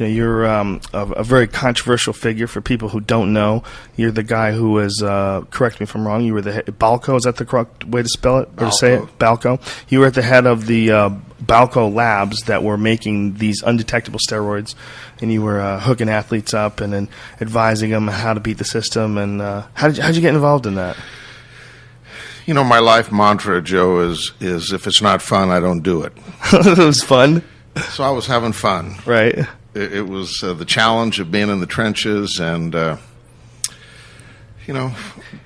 Yeah, you're a very controversial figure for people who don't know. You're the guy who was, correct me if I'm wrong, you were the head, Balco, is that the correct way to spell it? Or to say it? Balco. You were at the head of the Balco labs that were making these undetectable steroids, and you were hooking athletes up and then advising them how to beat the system. And how'd you get involved in that? You know, my life mantra, Joe, is if it's not fun, I don't do it. It was fun? So I was having fun. Right. It was the challenge of being in the trenches and,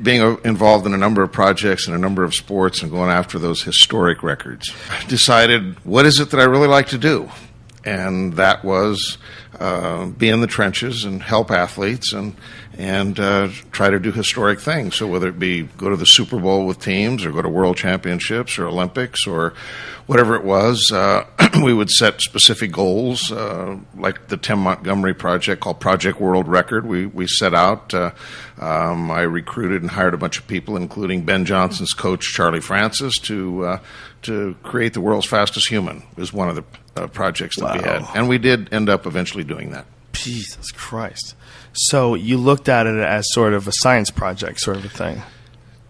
being involved in a number of projects and a number of sports and going after those historic records. I decided, what is it that I really like to do? And that was be in the trenches and help athletes and try to do historic things. So whether it be go to the Super Bowl with teams or go to World Championships or Olympics or whatever it was, we would set specific goals, like the Tim Montgomery project called Project World Record. We set out. I recruited and hired a bunch of people, including Ben Johnson's coach, Charlie Francis, to create the world's fastest human. Was one of the projects that we had. And we did end up eventually doing that. Jesus Christ. So you looked at it as sort of a science project sort of a thing.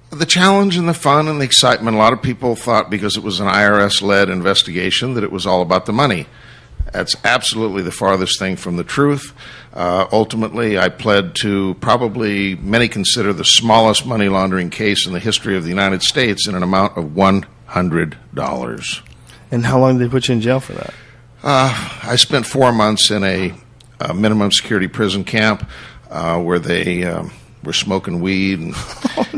The challenge and the fun and the excitement, a lot of people thought because it was an IRS-led investigation that it was all about the money. That's absolutely the farthest thing from the truth. Ultimately, I pled to probably many consider the smallest money laundering case in the history of the United States in an amount of $100. And how long did they put you in jail for that? I spent 4 months in a minimum security prison camp where they were smoking weed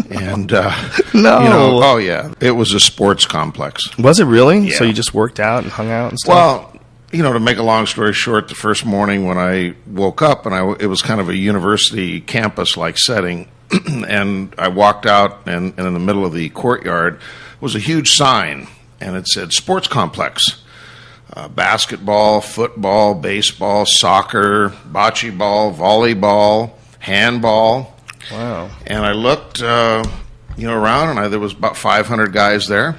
and no. Oh yeah, it was a sports complex. Was it really? Yeah. So you just worked out and hung out and stuff? Well, to make a long story short, the first morning when I woke up, and it was kind of a university campus-like setting, and I walked out, and in the middle of the courtyard was a huge sign, and it said sports complex. Basketball, football, baseball, soccer, bocce ball, volleyball, handball. Wow. And I looked, around, and there was about 500 guys there.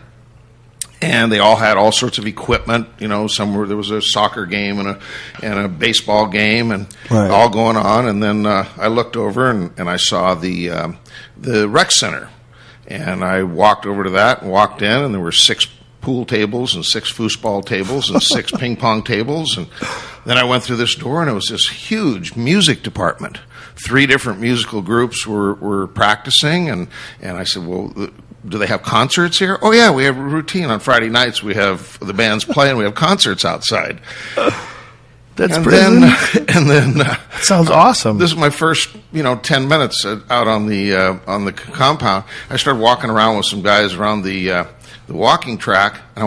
And they all had all sorts of equipment. There was a soccer game and a baseball game, and right. all going on. And then I looked over and I saw the rec center, and I walked over to that and walked in, and there were 6 pool tables and 6 foosball tables and 6 ping pong tables. And then I went through this door, and it was this huge music department. 3 different musical groups were practicing, and I said, well, do they have concerts here? Oh, yeah, we have a routine. On Friday nights, we have the bands play, and we have concerts outside. That's brilliant. And then that sounds awesome. This is my first, 10 minutes out on the compound. I started walking around with some guys around the walking track, and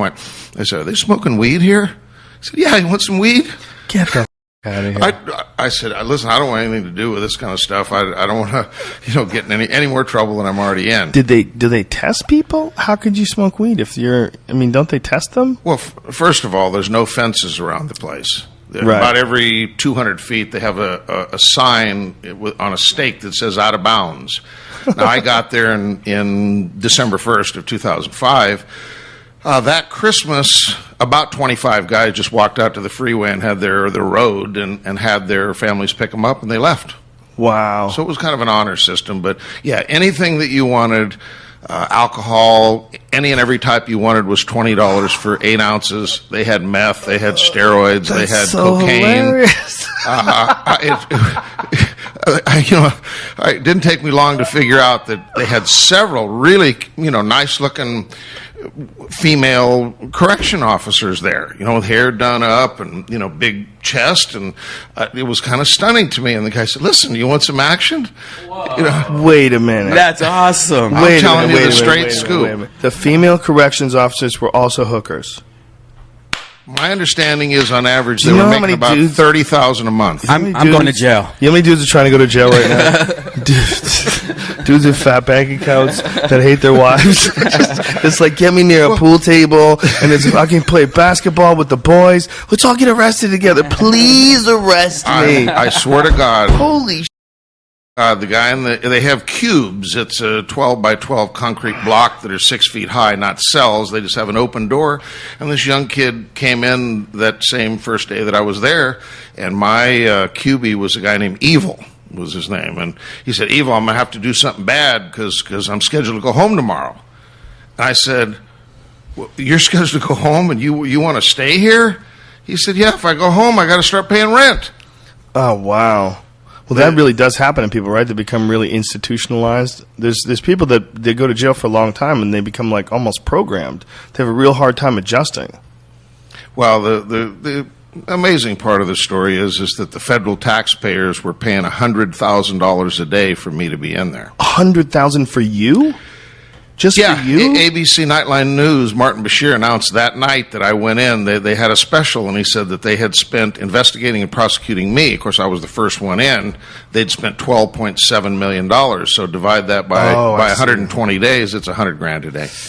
I said, are they smoking weed here? I said, yeah, you want some weed? Get the out of here. I said, listen, I don't want anything to do with this kind of stuff. I don't want to, get in any more trouble than I'm already in. Do they test people? How could you smoke weed don't they test them? Well, first of all, there's no fences around the place. Right. About every 200 feet, they have a sign on a stake that says out of bounds. Now, I got there in December 1st of 2005. That Christmas, about 25 guys just walked out to the freeway and had the road and had their families pick them up, and they left. Wow. So it was kind of an honor system. But, yeah, anything that you wanted, alcohol, any and every type you wanted was $20 for 8 ounces. They had meth. They had steroids. They had cocaine. It didn't take me long to figure out that they had several really, nice-looking female correction officers there, with hair done up and, big chest. And it was kind of stunning to me. And the guy said, listen, you want some action? Wait a minute. That's awesome. I'm telling you the straight scoop. The female corrections officers were also hookers. My understanding is, on average, they you were know making about $30,000 a month. I'm going to jail. You know how many dudes are trying to go to jail right now? Dudes with fat bank accounts that hate their wives. It's like, get me near a pool table, and I can play basketball with the boys. Let's all get arrested together. Please arrest me. I swear to God. Holy The guy they have cubes. It's a 12 by 12 concrete block that are 6 feet high, not cells. They just have an open door. And this young kid came in that same first day that I was there, and my cubie was a guy named Evil, was his name. And he said, Evil, I'm going to have to do something bad because I'm scheduled to go home tomorrow. And I said, well, you're scheduled to go home and you want to stay here? He said, yeah, if I go home, I got to start paying rent. Oh, wow. Well, that really does happen to people, right? They become really institutionalized. There's people that they go to jail for a long time and they become like almost programmed. They have a real hard time adjusting. Well, the amazing part of the story is that the federal taxpayers were paying $100,000 a day for me to be in there. $100,000 for you? Just yeah, for you? ABC Nightline News, Martin Bashir announced that night that I went in, they had a special, and he said that they had spent investigating and prosecuting me. Of course, I was the first one in. They'd spent $12.7 million. So divide that by 120 days, it's $100,000 a day.